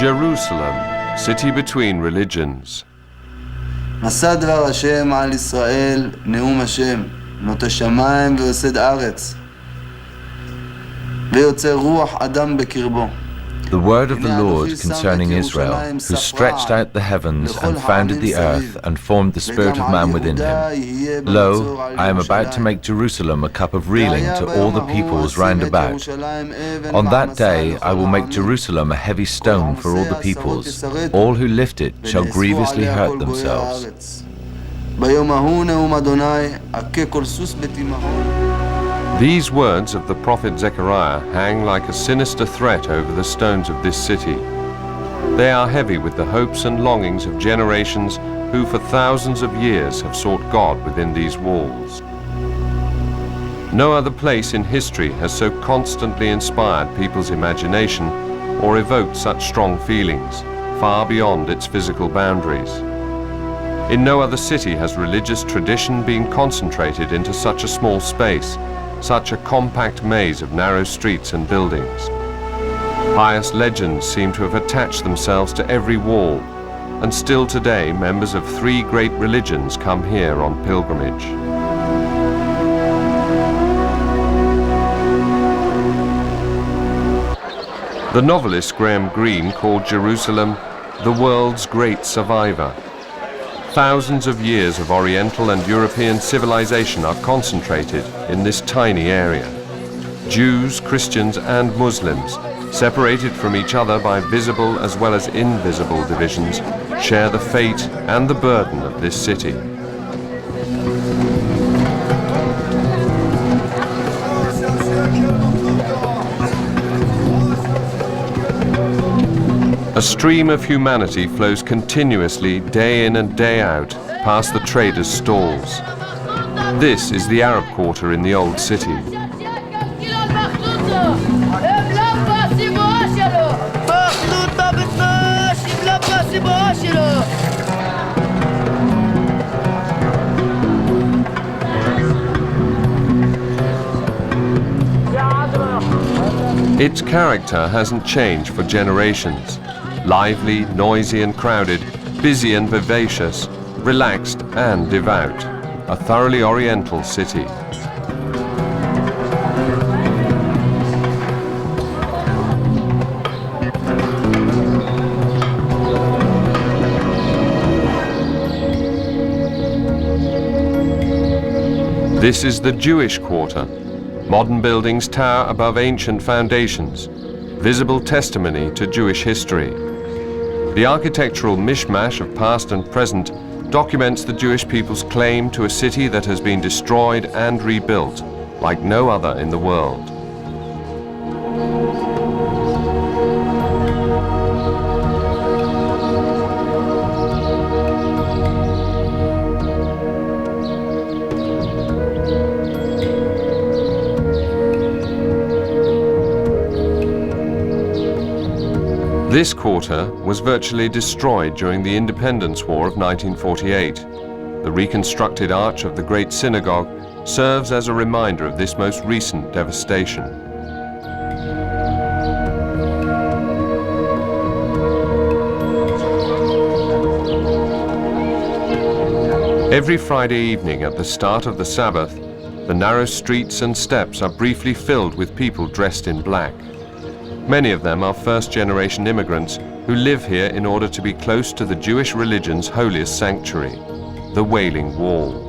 Jerusalem, city between religions. נשא דבר השם על ישראל, נאום השם, נוטה שמיים ויוסד ארץ, ויוצר רוח אדם בקרבו. The word of the Lord concerning Israel, who stretched out the heavens and founded the earth and formed the spirit of man within him. Lo, I am about to make Jerusalem a cup of reeling to all the peoples round about. On that day I will make Jerusalem a heavy stone for all the peoples. All who lift it shall grievously hurt themselves. These words of the prophet Zechariah hang like a sinister threat over the stones of this city. They are heavy with the hopes and longings of generations who for thousands of years have sought God within these walls. No other place in history has so constantly inspired people's imagination or evoked such strong feelings, far beyond its physical boundaries. In no other city has religious tradition been concentrated into such a small space, such a compact maze of narrow streets and buildings. Pious legends seem to have attached themselves to every wall, and still today members of three great religions come here on pilgrimage. The novelist Graham Greene called Jerusalem the world's great survivor. Thousands of years of Oriental and European civilization are concentrated in this tiny area. Jews, Christians and Muslims, separated from each other by visible as well as invisible divisions, share the fate and the burden of this city. A stream of humanity flows continuously day in and day out past the traders' stalls. This is the Arab quarter in the old city. Its character hasn't changed for generations. Lively, noisy and crowded, busy and vivacious, relaxed and devout. A thoroughly Oriental city. This is the Jewish quarter. Modern buildings tower above ancient foundations, visible testimony to Jewish history. The architectural mishmash of past and present documents the Jewish people's claim to a city that has been destroyed and rebuilt like no other in the world. This quarter was virtually destroyed during the Independence War of 1948. The reconstructed arch of the Great Synagogue serves as a reminder of this most recent devastation. Every Friday evening at the start of the Sabbath, the narrow streets and steps are briefly filled with people dressed in black. Many of them are first-generation immigrants who live here in order to be close to the Jewish religion's holiest sanctuary, the Wailing Wall.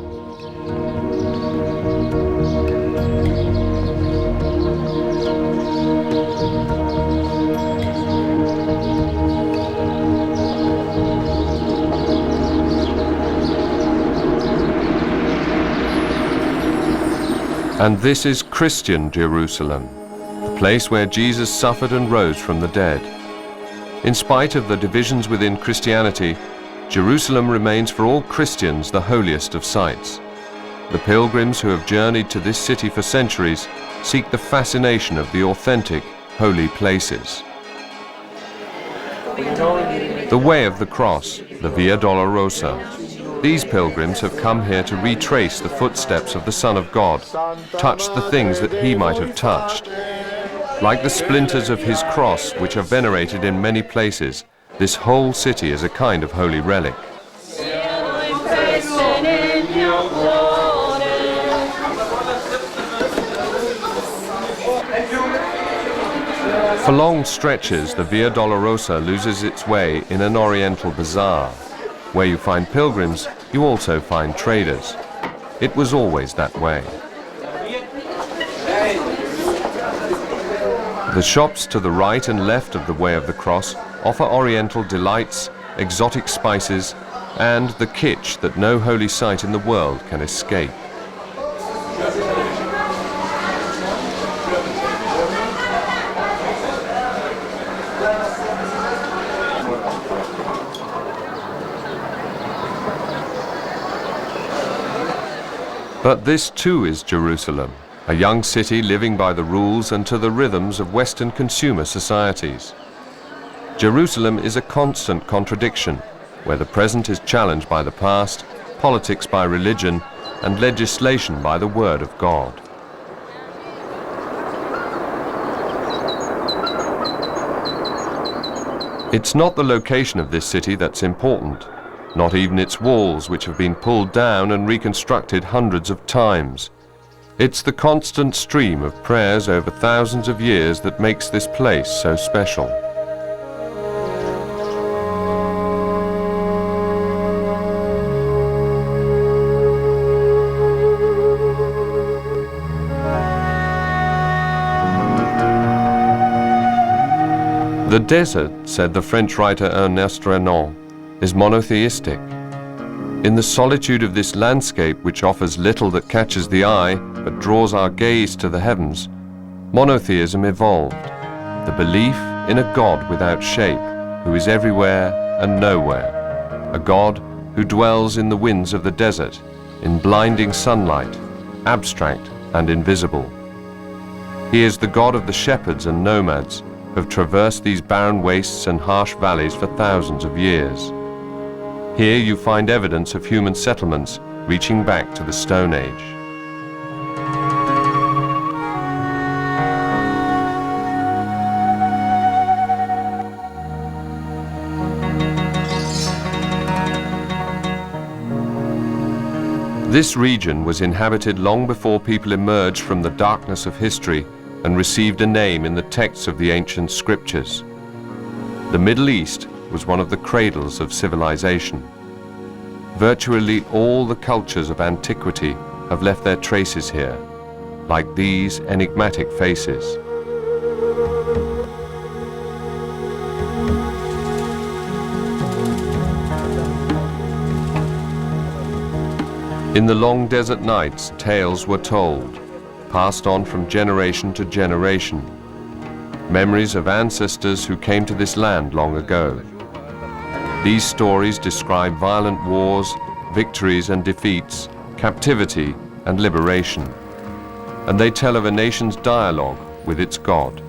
And this is Christian Jerusalem, the place where Jesus suffered and rose from the dead. In spite of the divisions within Christianity, Jerusalem remains for all Christians the holiest of sights. The pilgrims who have journeyed to this city for centuries seek the fascination of the authentic, holy places. The Way of the Cross, the Via Dolorosa. These pilgrims have come here to retrace the footsteps of the Son of God, touch the things that he might have touched. Like the splinters of his cross, which are venerated in many places, this whole city is a kind of holy relic. For long stretches, the Via Dolorosa loses its way in an oriental bazaar. Where you find pilgrims, you also find traders. It was always that way. The shops to the right and left of the Way of the Cross offer oriental delights, exotic spices, and the kitsch that no holy site in the world can escape. But this too is Jerusalem, a young city living by the rules and to the rhythms of Western consumer societies. Jerusalem is a constant contradiction, where the present is challenged by the past, politics by religion, and legislation by the word of God. It's not the location of this city that's important, not even its walls, which have been pulled down and reconstructed hundreds of times. It's the constant stream of prayers over thousands of years that makes this place so special. The desert, said the French writer Ernest Renan, is monotheistic. In the solitude of this landscape, which offers little that catches the eye but draws our gaze to the heavens, monotheism evolved, the belief in a God without shape, who is everywhere and nowhere, a God who dwells in the winds of the desert, in blinding sunlight, abstract and invisible. He is the God of the shepherds and nomads who have traversed these barren wastes and harsh valleys for thousands of years. Here you find evidence of human settlements reaching back to the Stone Age. This region was inhabited long before people emerged from the darkness of history and received a name in the texts of the ancient scriptures. The Middle East was one of the cradles of civilization. Virtually all the cultures of antiquity have left their traces here, like these enigmatic faces. In the long desert nights, tales were told, passed on from generation to generation. Memories of ancestors who came to this land long ago. These stories describe violent wars, victories and defeats, captivity and liberation. And they tell of a nation's dialogue with its God.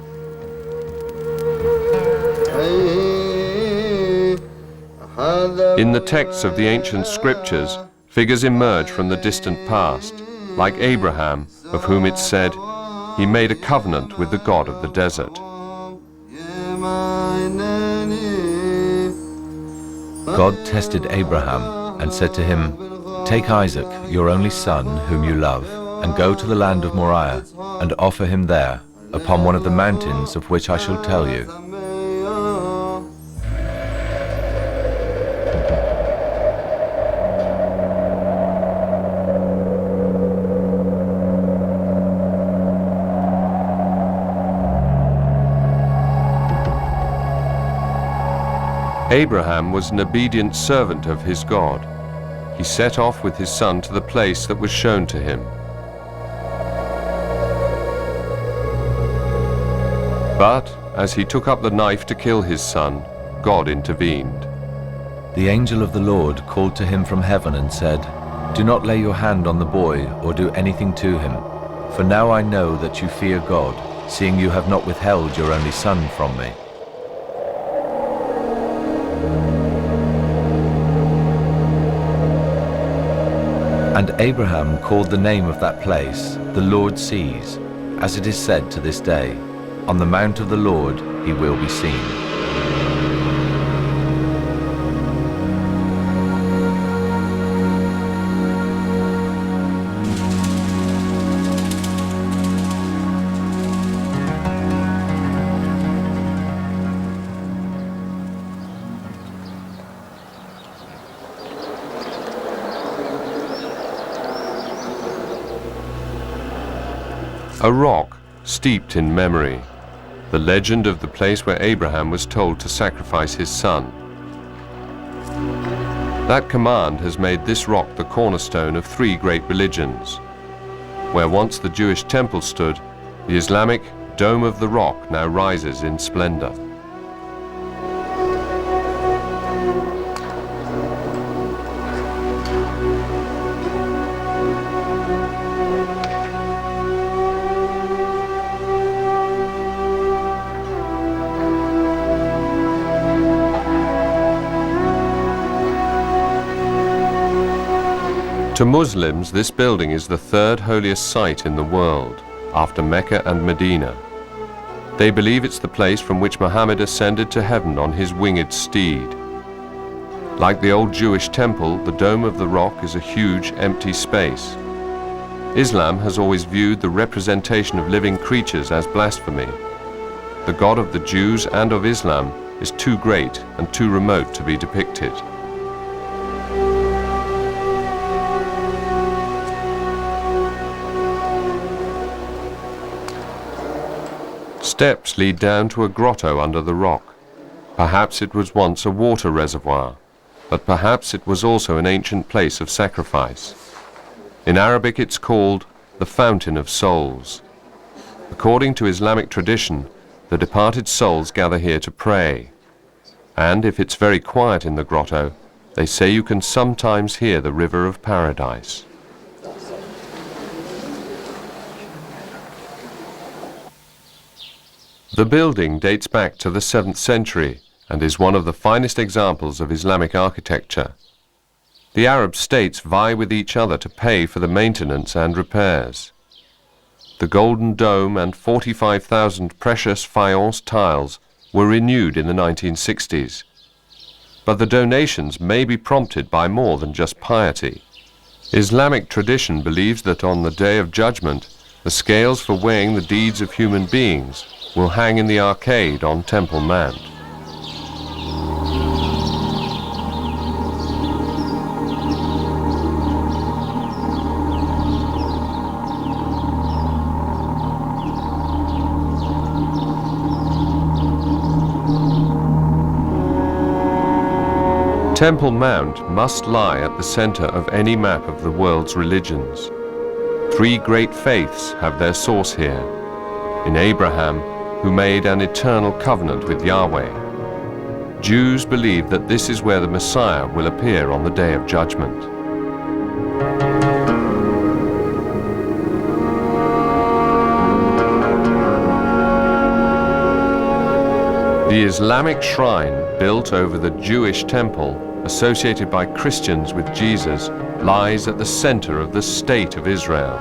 In the texts of the ancient scriptures, figures emerge from the distant past, like Abraham, of whom it's said, he made a covenant with the God of the desert. God tested Abraham and said to him, "Take Isaac, your only son, whom you love, and go to the land of Moriah, and offer him there, upon one of the mountains of which I shall tell you." Abraham was an obedient servant of his God. He set off with his son to the place that was shown to him. But as he took up the knife to kill his son, God intervened. The angel of the Lord called to him from heaven and said, "Do not lay your hand on the boy or do anything to him, for now I know that you fear God, seeing you have not withheld your only son from me." And Abraham called the name of that place, "The Lord sees," as it is said to this day. On the mount of the Lord he will be seen. A rock steeped in memory, the legend of the place where Abraham was told to sacrifice his son. That command has made this rock the cornerstone of three great religions. Where once the Jewish temple stood, the Islamic Dome of the Rock now rises in splendor. To Muslims, this building is the third holiest site in the world, after Mecca and Medina. They believe it's the place from which Muhammad ascended to heaven on his winged steed. Like the old Jewish temple, the Dome of the Rock is a huge, empty space. Islam has always viewed the representation of living creatures as blasphemy. The God of the Jews and of Islam is too great and too remote to be depicted. Steps lead down to a grotto under the rock. Perhaps it was once a water reservoir, but perhaps it was also an ancient place of sacrifice. In Arabic it's called the Fountain of Souls. According to Islamic tradition, the departed souls gather here to pray. And if it's very quiet in the grotto, they say you can sometimes hear the river of paradise. The building dates back to the 7th century and is one of the finest examples of Islamic architecture. The Arab states vie with each other to pay for the maintenance and repairs. The Golden Dome and 45,000 precious faience tiles were renewed in the 1960s. But the donations may be prompted by more than just piety. Islamic tradition believes that on the Day of Judgment, the scales for weighing the deeds of human beings will hang in the arcade on Temple Mount. Temple Mount must lie at the center of any map of the world's religions. Three great faiths have their source here. In Abraham, who made an eternal covenant with Yahweh. Jews believe that this is where the Messiah will appear on the Day of Judgment. The Islamic shrine built over the Jewish temple, associated by Christians with Jesus, lies at the center of the State of Israel.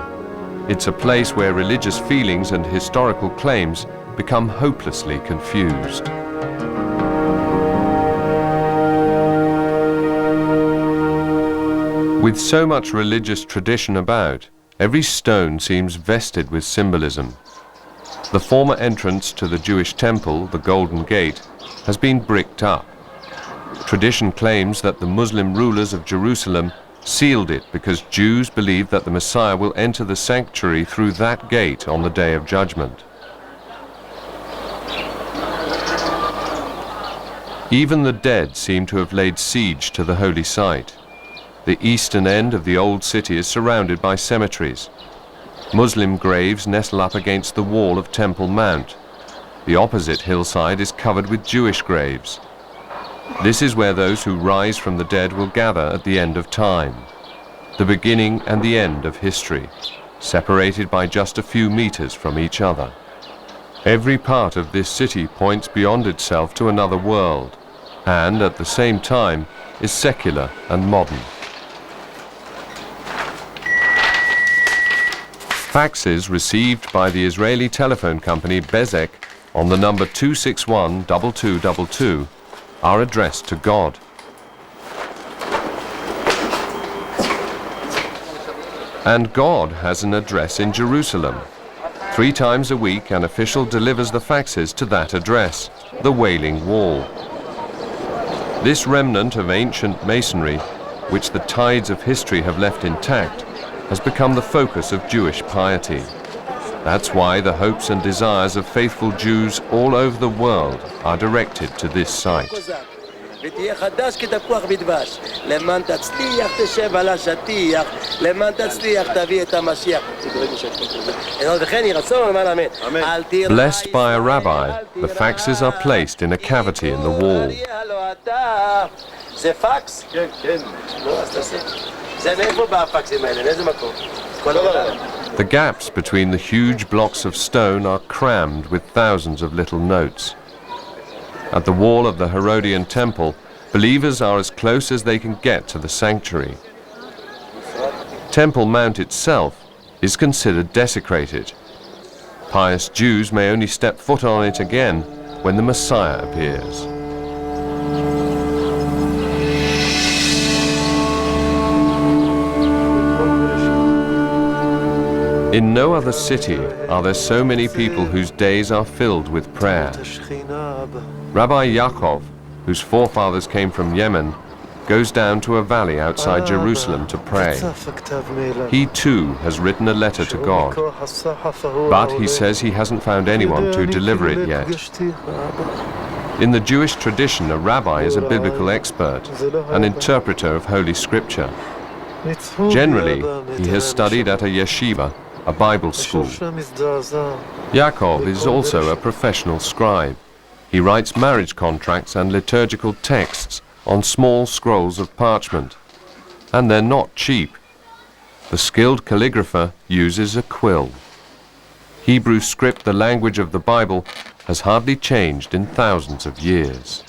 It's a place where religious feelings and historical claims become hopelessly confused. With so much religious tradition about, every stone seems vested with symbolism. The former entrance to the Jewish temple, the Golden Gate, has been bricked up. Tradition claims that the Muslim rulers of Jerusalem sealed it because Jews believe that the Messiah will enter the sanctuary through that gate on the Day of Judgment. Even the dead seem to have laid siege to the holy site. The eastern end of the old city is surrounded by cemeteries. Muslim graves nestle up against the wall of Temple Mount. The opposite hillside is covered with Jewish graves. This is where those who rise from the dead will gather at the end of time, the beginning and the end of history, separated by just a few meters from each other. Every part of this city points beyond itself to another world, and at the same time is secular and modern. Faxes received by the Israeli telephone company Bezek on the number 261-2222 are addressed to God. And God has an address in Jerusalem. 3 times a week an official delivers the faxes to that address, the Wailing Wall. This remnant of ancient masonry, which the tides of history have left intact, has become the focus of Jewish piety. That's why the hopes and desires of faithful Jews all over the world are directed to this site. Blessed by a rabbi, the faxes are placed in a cavity in the wall. The gaps between the huge blocks of stone are crammed with thousands of little notes. At the wall of the Herodian temple, believers are as close as they can get to the sanctuary. Temple Mount itself is considered desecrated. Pious Jews may only step foot on it again when the Messiah appears. In no other city are there so many people whose days are filled with prayer. Rabbi Yaakov, whose forefathers came from Yemen, goes down to a valley outside Jerusalem to pray. He too has written a letter to God, but he says he hasn't found anyone to deliver it yet. In the Jewish tradition, a rabbi is a biblical expert, an interpreter of Holy Scripture. Generally, he has studied at a yeshiva, a Bible school. Yaakov is also a professional scribe. He writes marriage contracts and liturgical texts on small scrolls of parchment, and they're not cheap. The skilled calligrapher uses a quill. Hebrew script, the language of the Bible, has hardly changed in thousands of years.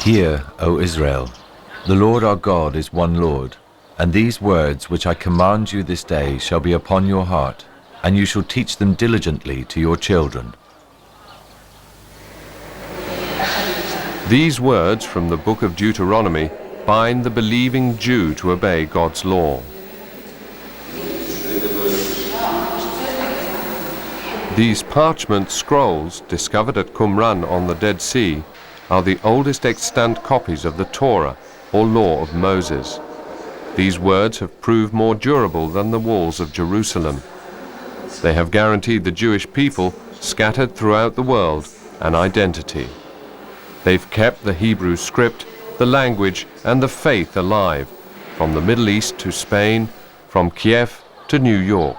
Hear, O Israel, the Lord our God is one Lord, and these words which I command you this day shall be upon your heart, and you shall teach them diligently to your children. These words from the book of Deuteronomy bind the believing Jew to obey God's law. These parchment scrolls, discovered at Qumran on the Dead Sea, are the oldest extant copies of the Torah, or Law of Moses. These words have proved more durable than the walls of Jerusalem. They have guaranteed the Jewish people, scattered throughout the world, an identity. They've kept the Hebrew script, the language, and the faith alive, from the Middle East to Spain, from Kiev to New York.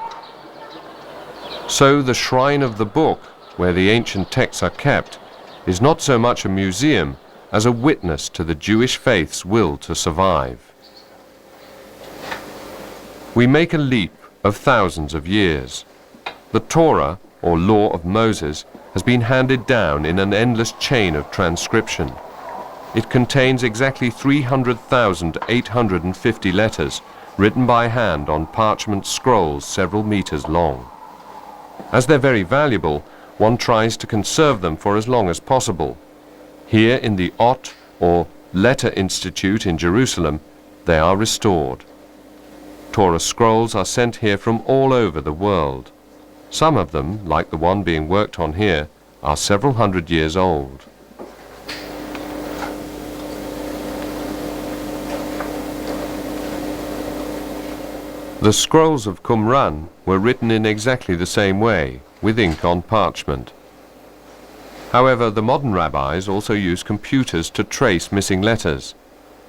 So the shrine of the book, where the ancient texts are kept, is not so much a museum as a witness to the Jewish faith's will to survive. We make a leap of thousands of years. The Torah, or Law of Moses, has been handed down in an endless chain of transcription. It contains exactly 300,850 letters written by hand on parchment scrolls several meters long. As they're very valuable, one tries to conserve them for as long as possible. Here in the Ot, or Letter Institute in Jerusalem, they are restored. Torah scrolls are sent here from all over the world. Some of them, like the one being worked on here, are several hundred years old. The scrolls of Qumran were written in exactly the same way, with ink on parchment. However, the modern rabbis also use computers to trace missing letters.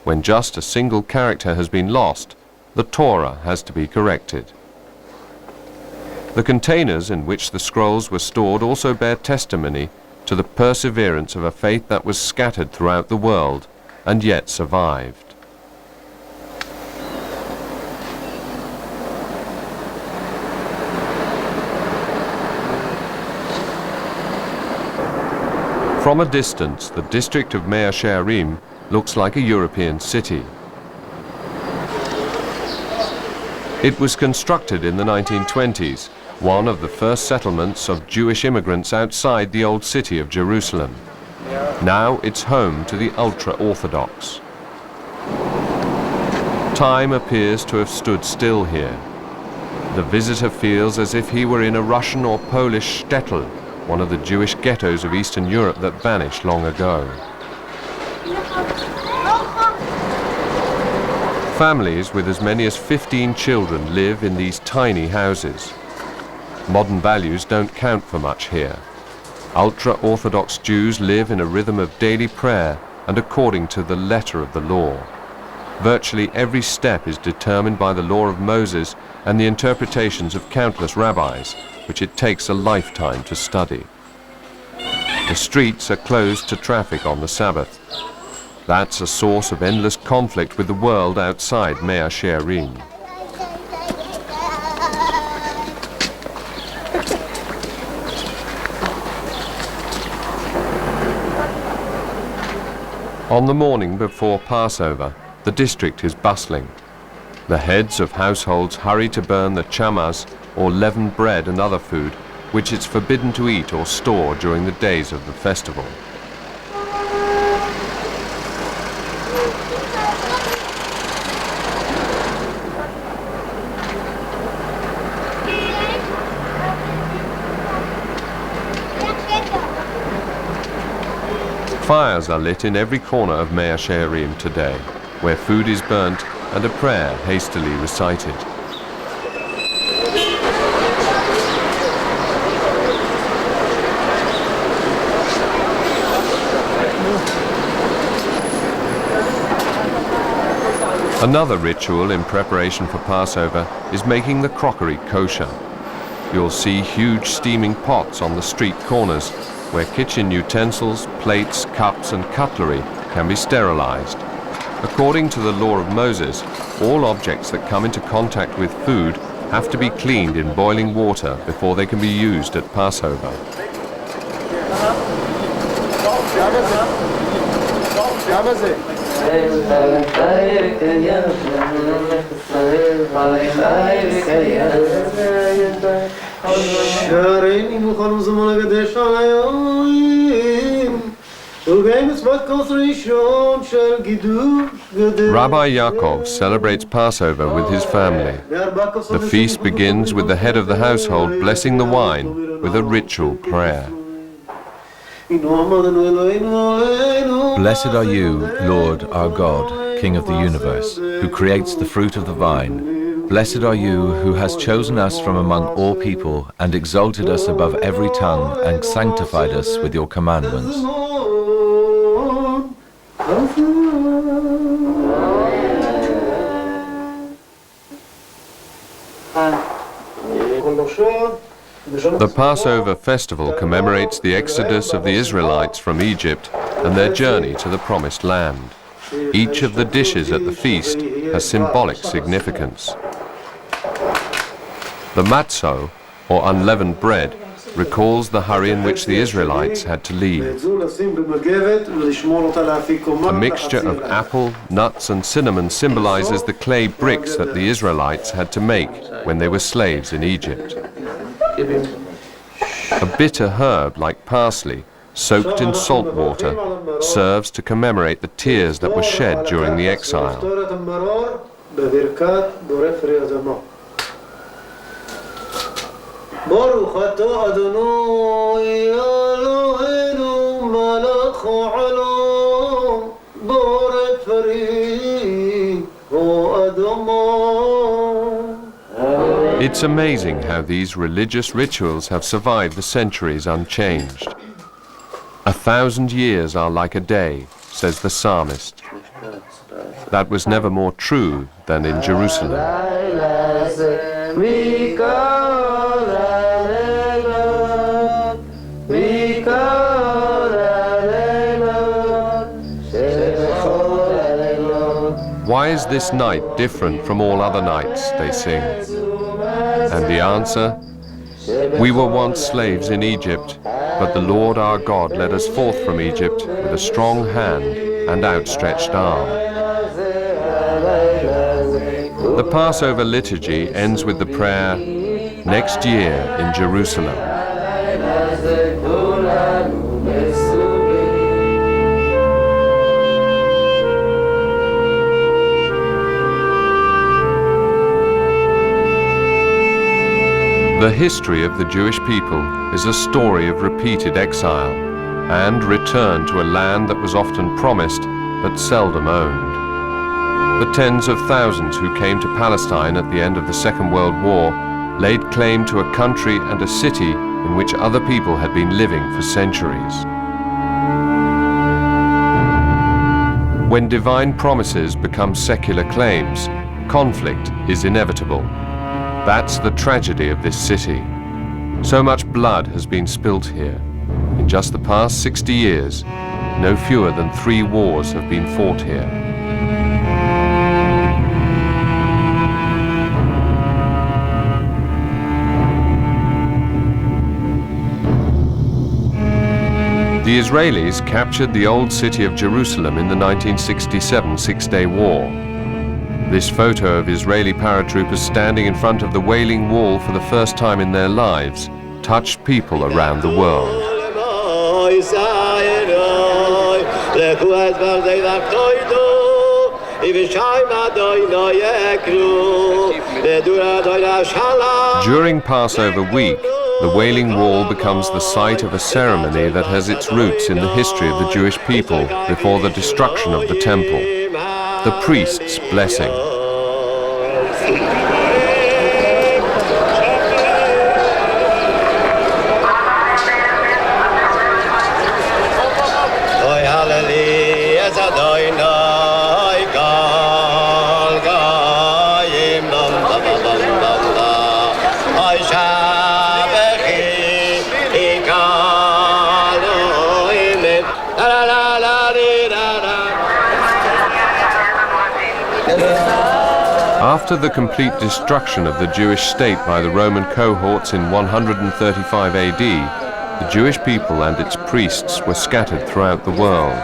When just a single character has been lost, the Torah has to be corrected. The containers in which the scrolls were stored also bear testimony to the perseverance of a faith that was scattered throughout the world and yet survived. From a distance, the district of Mea Shearim looks like a European city. It was constructed in the 1920s, one of the first settlements of Jewish immigrants outside the old city of Jerusalem. Now it's home to the ultra-Orthodox. Time appears to have stood still here. The visitor feels as if he were in a Russian or Polish shtetl, one of the Jewish ghettos of Eastern Europe that vanished long ago. Families with as many as 15 children live in these tiny houses. Modern values don't count for much here. Ultra-Orthodox Jews live in a rhythm of daily prayer and according to the letter of the law. Virtually every step is determined by the law of Moses and the interpretations of countless rabbis, which it takes a lifetime to study. The streets are closed to traffic on the Sabbath. That's a source of endless conflict with the world outside Mea Shearim. On the morning before Passover, the district is bustling. The heads of households hurry to burn the chamas, or leavened bread and other food, which it's forbidden to eat or store during the days of the festival. Fires are lit in every corner of Mea Shearim today, where food is burnt and a prayer hastily recited. Another ritual in preparation for Passover is making the crockery kosher. You'll see huge steaming pots on the street corners, where kitchen utensils, plates, cups and cutlery can be sterilized. According to the law of Moses, all objects that come into contact with food have to be cleaned in boiling water before they can be used at Passover. Rabbi Yaakov celebrates Passover with his family. The feast begins with the head of the household blessing the wine with a ritual prayer. Blessed are you, Lord our God, King of the universe, who creates the fruit of the vine. Blessed are you who has chosen us from among all people and exalted us above every tongue and sanctified us with your commandments. The Passover festival commemorates the exodus of the Israelites from Egypt and their journey to the Promised Land. Each of the dishes at the feast has symbolic significance. The matzo, or unleavened bread, recalls the hurry in which the Israelites had to leave. A mixture of apple, nuts and cinnamon symbolizes the clay bricks that the Israelites had to make when they were slaves in Egypt. A bitter herb like parsley, soaked in salt water, serves to commemorate the tears that were shed during the exile. It's amazing how these religious rituals have survived the centuries unchanged. 1,000 years are like a day, says the psalmist. That was never more true than in Jerusalem. Why is this night different from all other nights, they sing. And the answer? We were once slaves in Egypt, but the Lord our God led us forth from Egypt with a strong hand and outstretched arm. The Passover liturgy ends with the prayer, "Next year in Jerusalem." The history of the Jewish people is a story of repeated exile and return to a land that was often promised but seldom owned. The tens of thousands who came to Palestine at the end of the Second World War laid claim to a country and a city in which other people had been living for centuries. When divine promises become secular claims, conflict is inevitable. That's the tragedy of this city. So much blood has been spilt here. In just the past 60 years, no fewer than 3 wars have been fought here. The Israelis captured the old city of Jerusalem in the 1967 Six-Day War. This photo of Israeli paratroopers standing in front of the Wailing Wall for the first time in their lives touched people around the world. During Passover week, the Wailing Wall becomes the site of a ceremony that has its roots in the history of the Jewish people before the destruction of the temple. The priest's blessing. After the complete destruction of the Jewish state by the Roman cohorts in 135 AD, the Jewish people and its priests were scattered throughout the world.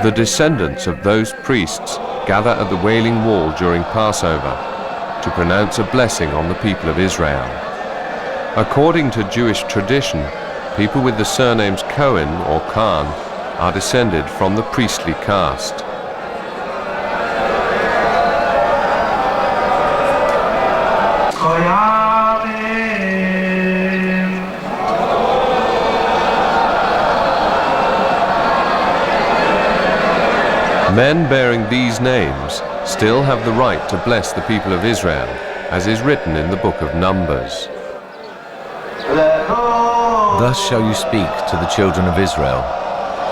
The descendants of those priests gather at the Wailing Wall during Passover to pronounce a blessing on the people of Israel. According to Jewish tradition, people with the surnames Cohen or Khan are descended from the priestly caste. Men bearing these names still have the right to bless the people of Israel, as is written in the book of Numbers. Thus shall you speak to the children of Israel.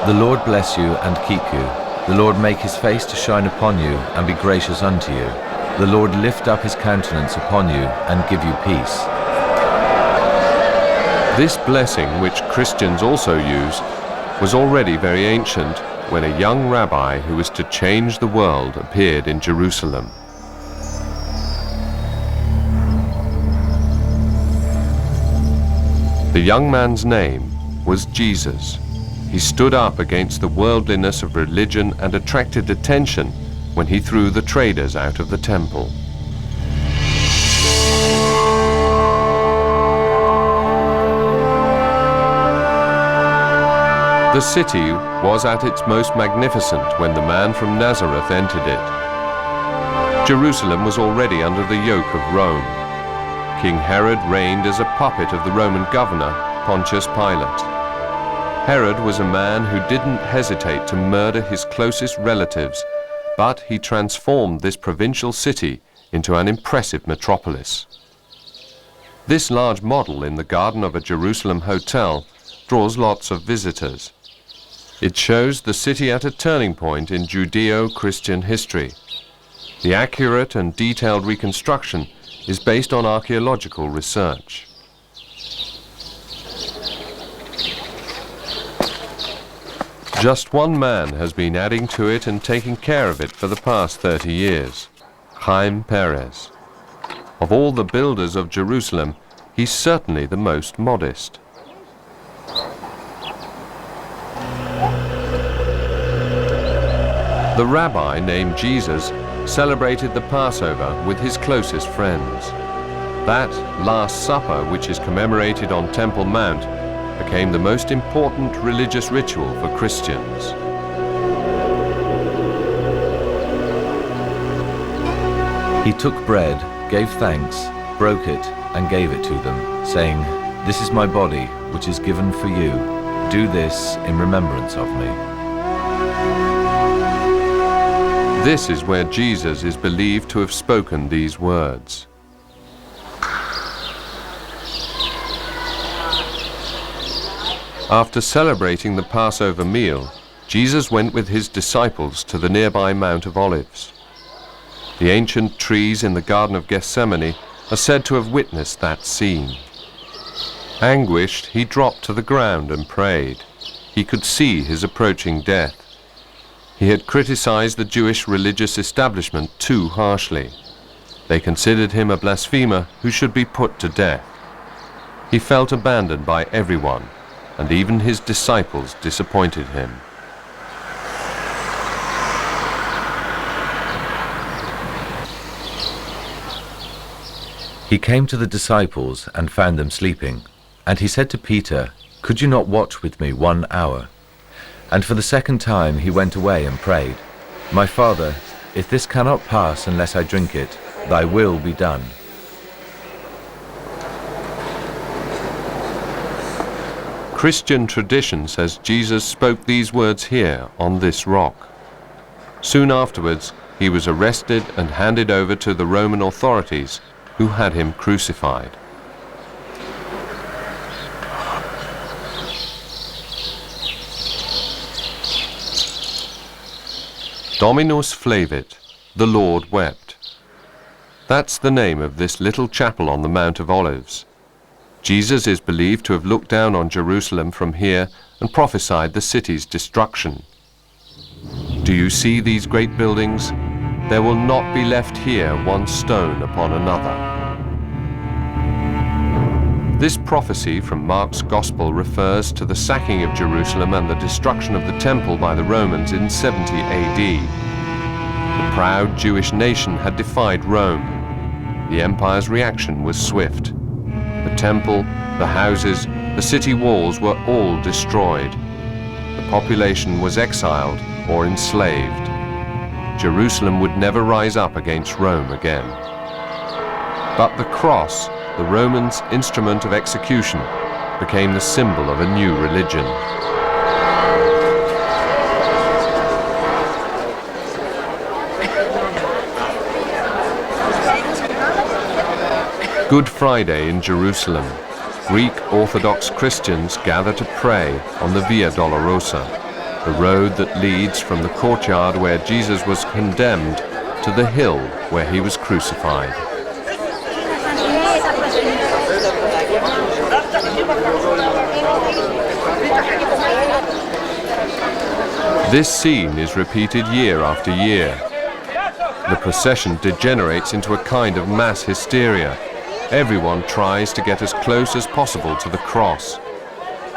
The Lord bless you and keep you. The Lord make his face to shine upon you and be gracious unto you. The Lord lift up his countenance upon you and give you peace. This blessing, which Christians also use, was already very ancient when a young rabbi who was to change the world appeared in Jerusalem. The young man's name was Jesus. He stood up against the worldliness of religion and attracted attention when he threw the traders out of the temple. The city was at its most magnificent when the man from Nazareth entered it. Jerusalem was already under the yoke of Rome. King Herod reigned as a puppet of the Roman governor, Pontius Pilate. Herod was a man who didn't hesitate to murder his closest relatives, but he transformed this provincial city into an impressive metropolis. This large model in the garden of a Jerusalem hotel draws lots of visitors. It shows the city at a turning point in Judeo-Christian history. The accurate and detailed reconstruction is based on archaeological research. Just one man has been adding to it and taking care of it for the past 30 years, Chaim Perez. Of all the builders of Jerusalem, he's certainly the most modest. The rabbi named Jesus celebrated the Passover with his closest friends. That Last Supper, which is commemorated on Temple Mount, became the most important religious ritual for Christians. He took bread, gave thanks, broke it, and gave it to them, saying, "This is my body, which is given for you. Do this in remembrance of me." This is where Jesus is believed to have spoken these words. After celebrating the Passover meal, Jesus went with his disciples to the nearby Mount of Olives. The ancient trees in the Garden of Gethsemane are said to have witnessed that scene. Anguished, he dropped to the ground and prayed. He could see his approaching death. He had criticized the Jewish religious establishment too harshly. They considered him a blasphemer who should be put to death. He felt abandoned by everyone, and even his disciples disappointed him. He came to the disciples and found them sleeping. And he said to Peter, "Could you not watch with me 1 hour?" And for the second time he went away and prayed, "My Father, if this cannot pass unless I drink it, thy will be done." Christian tradition says Jesus spoke these words here on this rock. Soon afterwards, he was arrested and handed over to the Roman authorities, who had him crucified. Dominus flavit, the Lord wept. That's the name of this little chapel on the Mount of Olives. Jesus is believed to have looked down on Jerusalem from here and prophesied the city's destruction. Do you see these great buildings? There will not be left here one stone upon another. This prophecy from Mark's Gospel refers to the sacking of Jerusalem and the destruction of the temple by the Romans in 70 AD. The proud Jewish nation had defied Rome. The empire's reaction was swift. The temple, the houses, the city walls were all destroyed. The population was exiled or enslaved. Jerusalem would never rise up against Rome again. But the cross, the Romans' instrument of execution, became the symbol of a new religion. Good Friday in Jerusalem. Greek Orthodox Christians gather to pray on the Via Dolorosa, the road that leads from the courtyard where Jesus was condemned to the hill where he was crucified. This scene is repeated year after year. The procession degenerates into a kind of mass hysteria. Everyone tries to get as close as possible to the cross.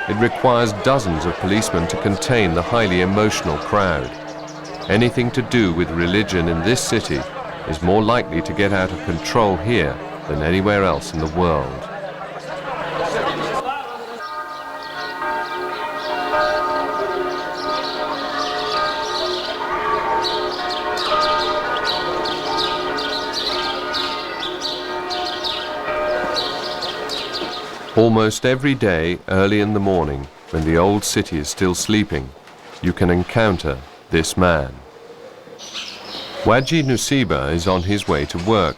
It requires dozens of policemen to contain the highly emotional crowd. Anything to do with religion in this city is more likely to get out of control here than anywhere else in the world. Almost every day, early in the morning, when the old city is still sleeping, you can encounter this man. Waji Nusiba is on his way to work.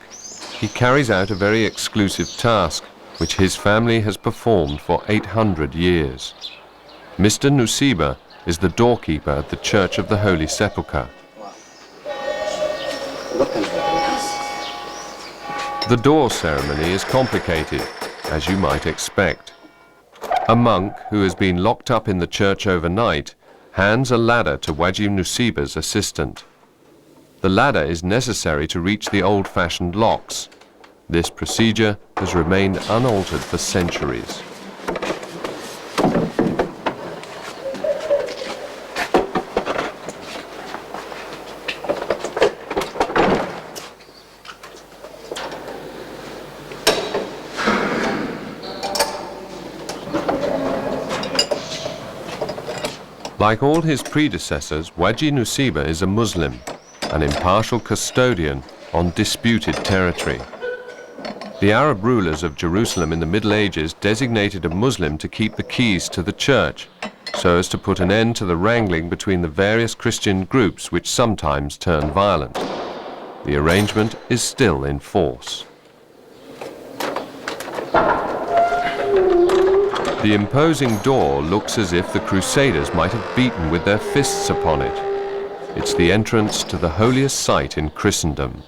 He carries out a very exclusive task, which his family has performed for 800 years. Mr. Nusiba is the doorkeeper at the Church of the Holy Sepulchre. The door ceremony is complicated, as you might expect. A monk who has been locked up in the church overnight hands a ladder to Waji Nusiba's assistant. The ladder is necessary to reach the old-fashioned locks. This procedure has remained unaltered for centuries. Like all his predecessors, Waji Nusiba is a Muslim, an impartial custodian on disputed territory. The Arab rulers of Jerusalem in the Middle Ages designated a Muslim to keep the keys to the church, so as to put an end to the wrangling between the various Christian groups which sometimes turn violent. The arrangement is still in force. The imposing door looks as if the Crusaders might have beaten with their fists upon it. It's the entrance to the holiest site in Christendom.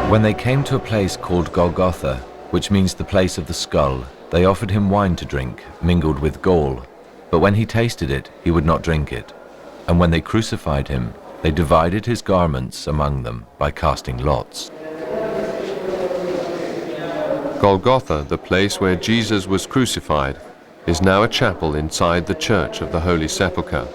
When they came to a place called Golgotha, which means the place of the skull, they offered him wine to drink, mingled with gall. But when he tasted it, he would not drink it. And when they crucified him, they divided his garments among them by casting lots. Golgotha, the place where Jesus was crucified, is now a chapel inside the Church of the Holy Sepulchre.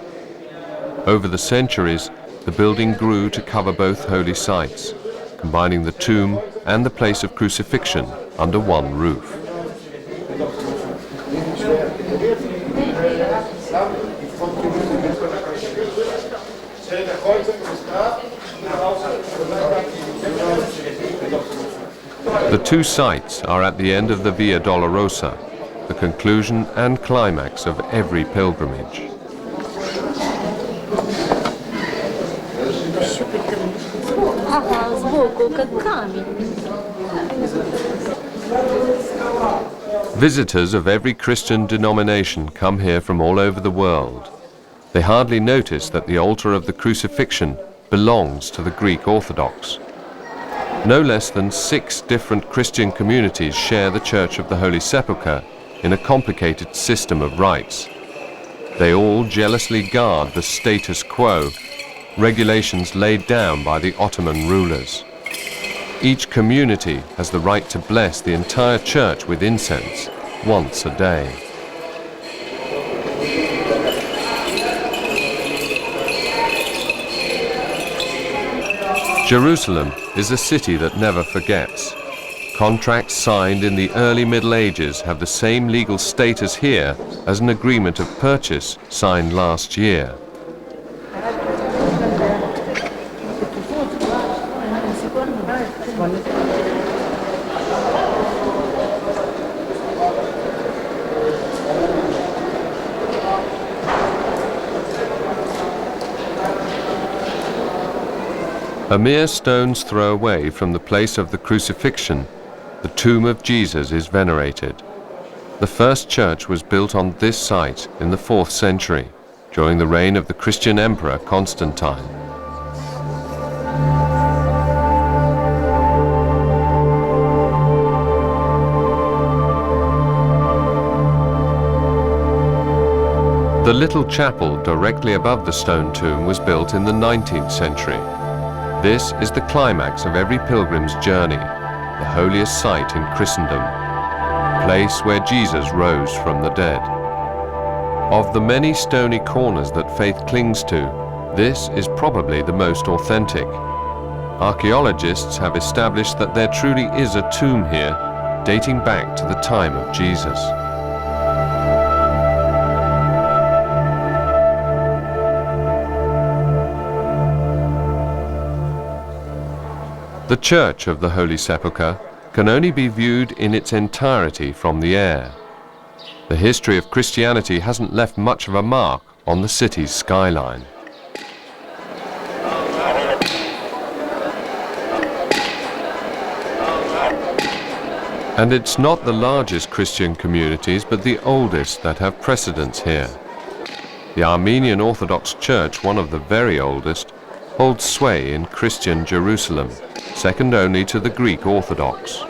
Over the centuries, the building grew to cover both holy sites, combining the tomb and the place of crucifixion under one roof. The two sites are at the end of the Via Dolorosa, the conclusion and climax of every pilgrimage. Visitors of every Christian denomination come here from all over the world. They hardly notice that the altar of the crucifixion belongs to the Greek Orthodox. No less than 6 different Christian communities share the Church of the Holy Sepulchre in a complicated system of rites. They all jealously guard the status quo, regulations laid down by the Ottoman rulers. Each community has the right to bless the entire church with incense once a day. Jerusalem is a city that never forgets. Contracts signed in the early Middle Ages have the same legal status here as an agreement of purchase signed last year. A mere stone's throw away from the place of the crucifixion, the tomb of Jesus is venerated. The first church was built on this site in the 4th century, during the reign of the Christian emperor Constantine. The little chapel directly above the stone tomb was built in the 19th century. This is the climax of every pilgrim's journey, the holiest site in Christendom, the place where Jesus rose from the dead. Of the many stony corners that faith clings to, this is probably the most authentic. Archaeologists have established that there truly is a tomb here, dating back to the time of Jesus. The Church of the Holy Sepulchre can only be viewed in its entirety from the air. The history of Christianity hasn't left much of a mark on the city's skyline. And it's not the largest Christian communities, but the oldest that have precedence here. The Armenian Orthodox Church, one of the very oldest, holds sway in Christian Jerusalem, second only to the Greek Orthodox.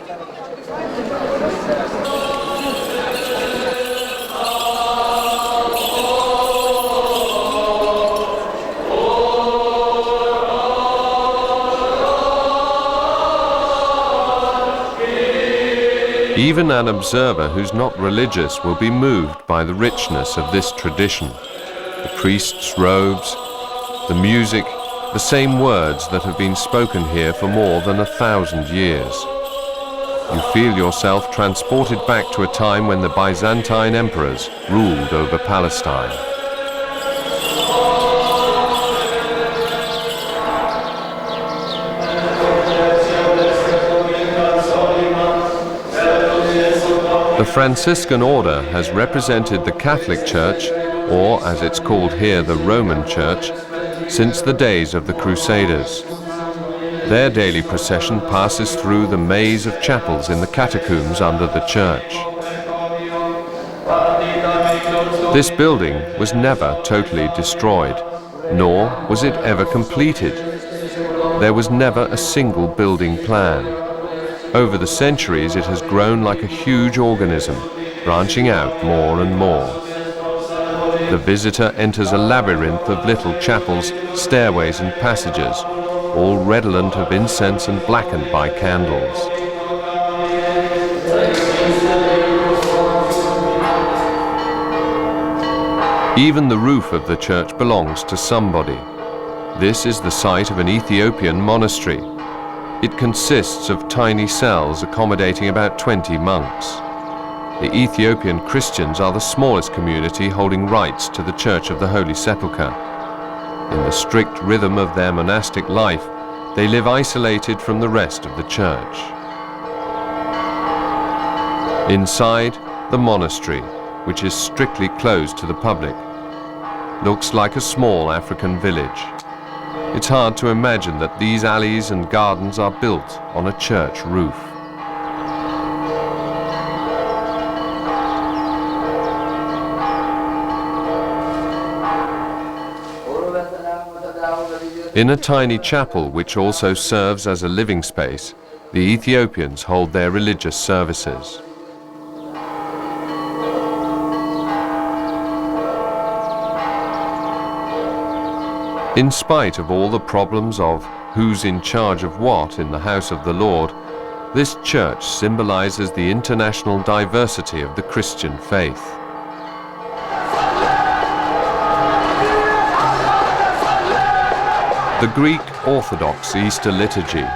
Even an observer who's not religious will be moved by the richness of this tradition. The priest's robes, the music, the same words that have been spoken here for more than 1,000 years. You feel yourself transported back to a time when the Byzantine emperors ruled over Palestine. The Franciscan order has represented the Catholic Church, or as it's called here, the Roman Church, since the days of the Crusaders. Their daily procession passes through the maze of chapels in the catacombs under the church. This building was never totally destroyed, nor was it ever completed. There was never a single building plan. Over the centuries, it has grown like a huge organism, branching out more and more. The visitor enters a labyrinth of little chapels, stairways and passages, all redolent of incense and blackened by candles. Even the roof of the church belongs to somebody. This is the site of an Ethiopian monastery. It consists of tiny cells accommodating about 20 monks. The Ethiopian Christians are the smallest community holding rights to the Church of the Holy Sepulchre. In the strict rhythm of their monastic life, they live isolated from the rest of the church. Inside, the monastery, which is strictly closed to the public, looks like a small African village. It's hard to imagine that these alleys and gardens are built on a church roof. In a tiny chapel, which also serves as a living space, the Ethiopians hold their religious services. In spite of all the problems of who's in charge of what in the house of the Lord, this church symbolizes the international diversity of the Christian faith. The Greek Orthodox Easter liturgy.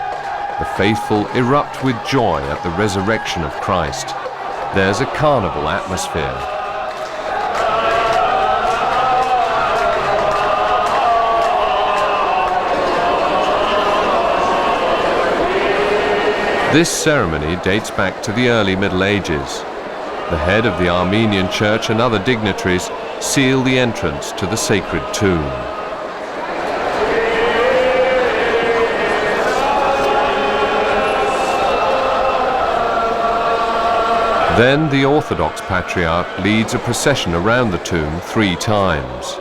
The faithful erupt with joy at the resurrection of Christ. There's a carnival atmosphere. This ceremony dates back to the early Middle Ages. The head of the Armenian Church and other dignitaries seal the entrance to the sacred tomb. Then the Orthodox Patriarch leads a procession around the tomb 3 times.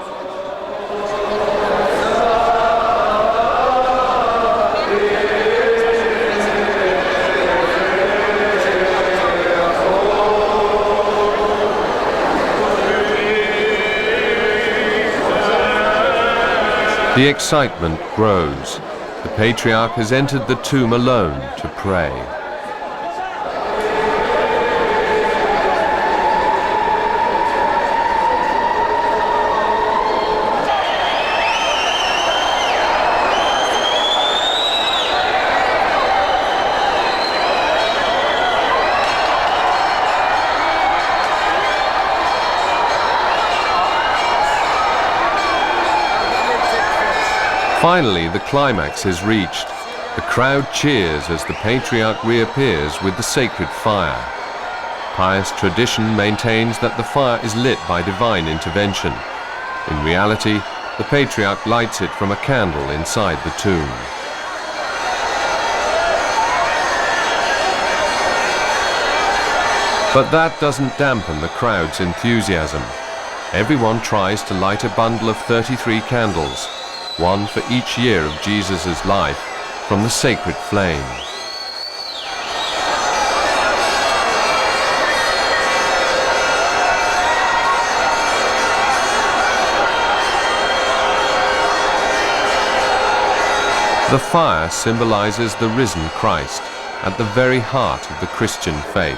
The excitement grows. The Patriarch has entered the tomb alone to pray. Finally, the climax is reached. The crowd cheers as the Patriarch reappears with the sacred fire. Pious tradition maintains that the fire is lit by divine intervention. In reality, the Patriarch lights it from a candle inside the tomb. But that doesn't dampen the crowd's enthusiasm. Everyone tries to light a bundle of 33 candles, one for each year of Jesus' life, from the sacred flame. The fire symbolizes the risen Christ at the very heart of the Christian faith.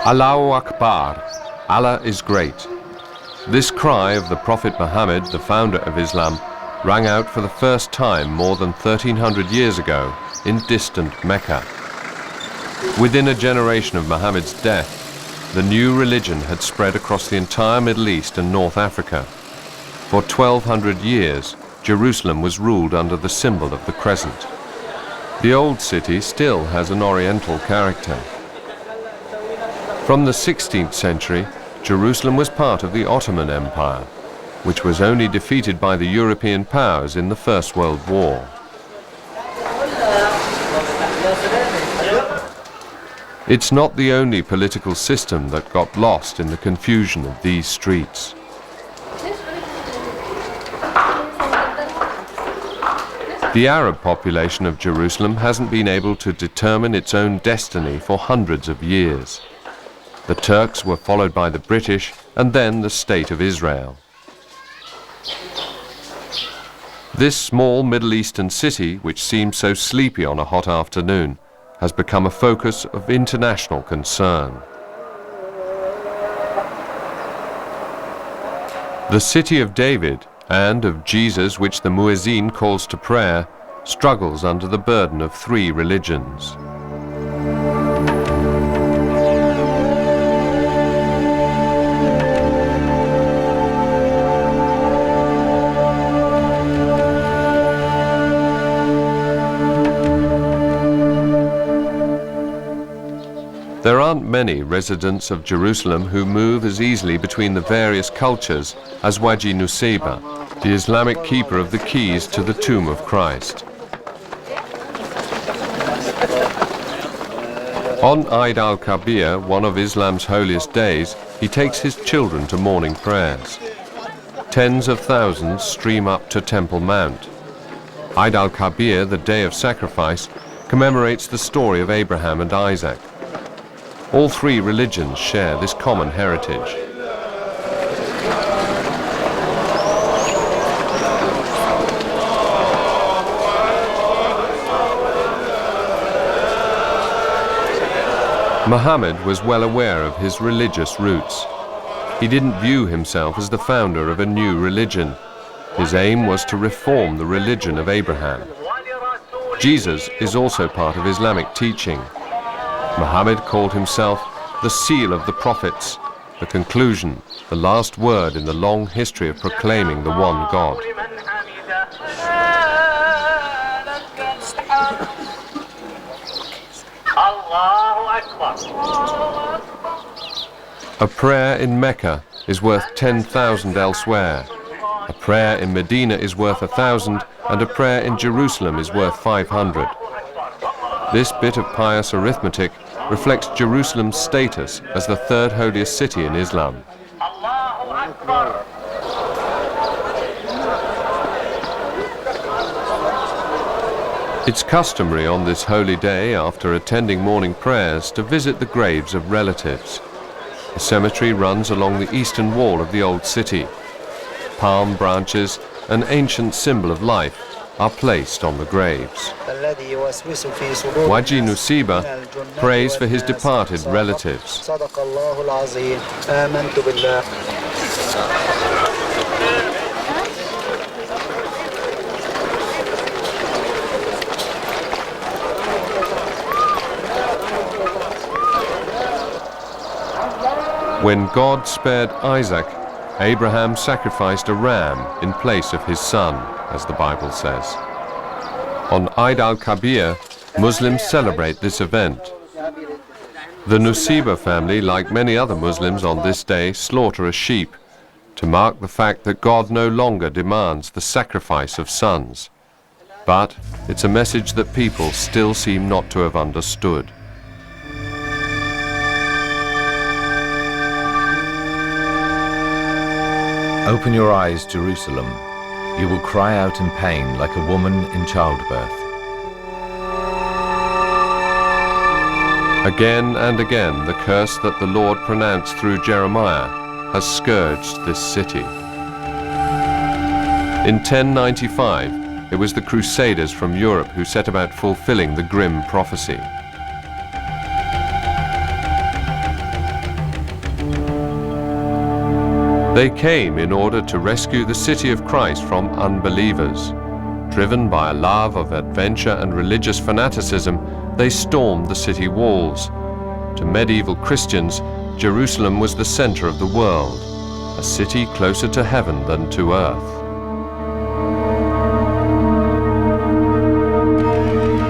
Allahu Akbar, Allah is great. This cry of the Prophet Muhammad, the founder of Islam, rang out for the first time more than 1300 years ago in distant Mecca. Within a generation of Muhammad's death, the new religion had spread across the entire Middle East and North Africa. For 1200 years, Jerusalem was ruled under the symbol of the crescent. The old city still has an oriental character. From the 16th century, Jerusalem was part of the Ottoman Empire, which was only defeated by the European powers in the First World War. It's not the only political system that got lost in the confusion of these streets. The Arab population of Jerusalem hasn't been able to determine its own destiny for hundreds of years. The Turks were followed by the British and then the State of Israel. This small Middle Eastern city, which seems so sleepy on a hot afternoon, has become a focus of international concern. The city of David and of Jesus, which the Muezzin calls to prayer, struggles under the burden of three religions. There aren't many residents of Jerusalem who move as easily between the various cultures as Waji Nusiba, the Islamic keeper of the keys to the tomb of Christ. On Eid al-Kabir, one of Islam's holiest days, he takes his children to morning prayers. Tens of thousands stream up to Temple Mount. Eid al-Kabir, the day of sacrifice, commemorates the story of Abraham and Isaac. All three religions share this common heritage. Muhammad was well aware of his religious roots. He didn't view himself as the founder of a new religion. His aim was to reform the religion of Abraham. Jesus is also part of Islamic teaching. Muhammad called himself the seal of the prophets, the conclusion, the last word in the long history of proclaiming the one God. A prayer in Mecca is worth 10,000 elsewhere. A prayer in Medina is worth 1,000, and a prayer in Jerusalem is worth 500. This bit of pious arithmetic reflects Jerusalem's status as the third holiest city in Islam. It's customary on this holy day, after attending morning prayers, to visit the graves of relatives. The cemetery runs along the eastern wall of the old city. Palm branches, an ancient symbol of life, are placed on the graves. Waji Nusiba prays for his departed relatives. When God spared Isaac, Abraham sacrificed a ram in place of his son, as the Bible says. On Eid al-Kabir, Muslims celebrate this event. The Nusiba family, like many other Muslims on this day, slaughter a sheep to mark the fact that God no longer demands the sacrifice of sons. But it's a message that people still seem not to have understood. Open your eyes, Jerusalem. You will cry out in pain like a woman in childbirth. Again and again, the curse that the Lord pronounced through Jeremiah has scourged this city. In 1095, it was the Crusaders from Europe who set about fulfilling the grim prophecy. They came in order to rescue the city of Christ from unbelievers. Driven by a love of adventure and religious fanaticism, they stormed the city walls. To medieval Christians, Jerusalem was the center of the world, a city closer to heaven than to earth.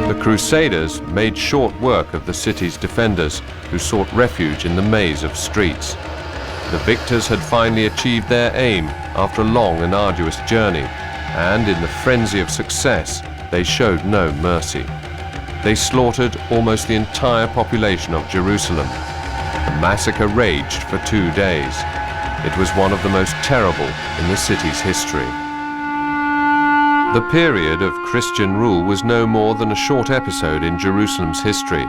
The Crusaders made short work of the city's defenders, who sought refuge in the maze of streets. The victors had finally achieved their aim after a long and arduous journey, and in the frenzy of success, they showed no mercy. They slaughtered almost the entire population of Jerusalem. The massacre raged for 2 days. It was one of the most terrible in the city's history. The period of Christian rule was no more than a short episode in Jerusalem's history.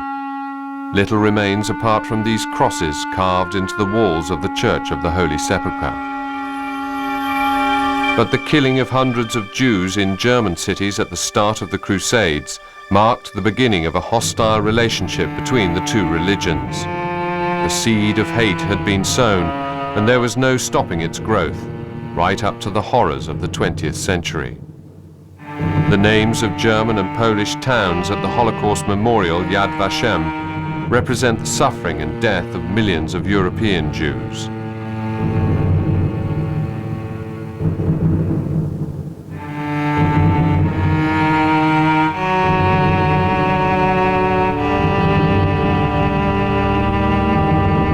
Little remains apart from these crosses carved into the walls of the Church of the Holy Sepulchre. But the killing of hundreds of Jews in German cities at the start of the Crusades marked the beginning of a hostile relationship between the two religions. The seed of hate had been sown, and there was no stopping its growth, right up to the horrors of the 20th century. The names of German and Polish towns at the Holocaust Memorial Yad Vashem represent the suffering and death of millions of European Jews.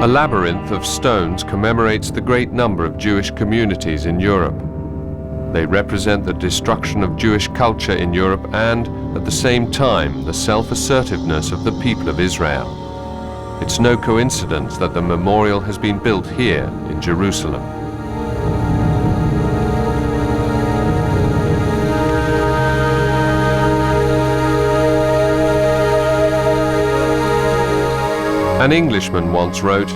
A labyrinth of stones commemorates the great number of Jewish communities in Europe. They represent the destruction of Jewish culture in Europe and, at the same time, the self-assertiveness of the people of Israel. It's no coincidence that the memorial has been built here in Jerusalem. An Englishman once wrote,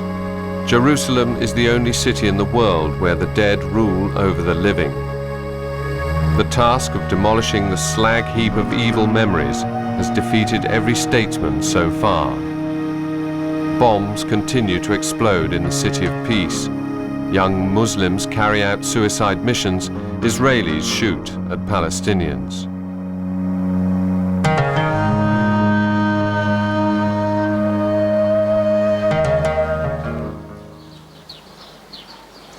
"Jerusalem is the only city in the world where the dead rule over the living." The task of demolishing the slag heap of evil memories has defeated every statesman so far. Bombs continue to explode in the city of peace. Young Muslims carry out suicide missions. Israelis shoot at Palestinians.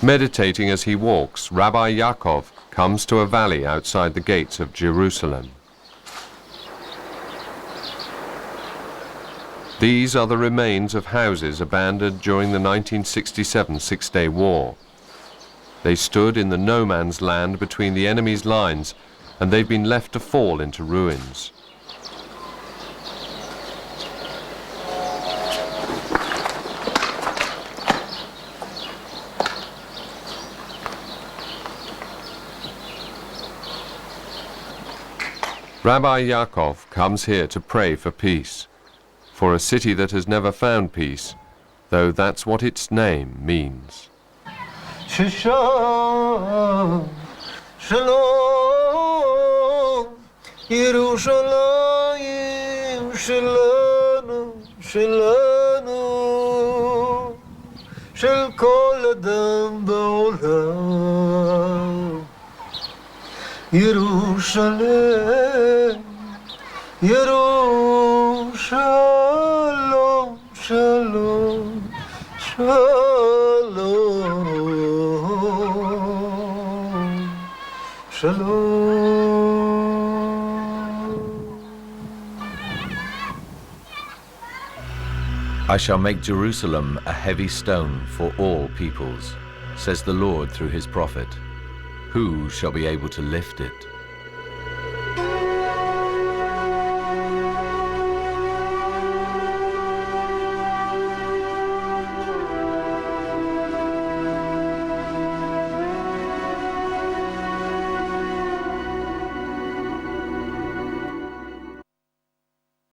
Meditating as he walks, Rabbi Yaakov comes to a valley outside the gates of Jerusalem. These are the remains of houses abandoned during the 1967 Six-Day War. They stood in the no-man's land between the enemy's lines, and they've been left to fall into ruins. Rabbi Yaakov comes here to pray for peace, for a city that has never found peace, though that's what its name means. Shalom, Shalom, Yerushalayim Shalanu, Shalanu, Shel kol adam ba'olam, Yerushalayim, Yerushalayim, Shalom, Shalom, Shalom. I shall make Jerusalem a heavy stone for all peoples, says the Lord through his prophet. Who shall be able to lift it?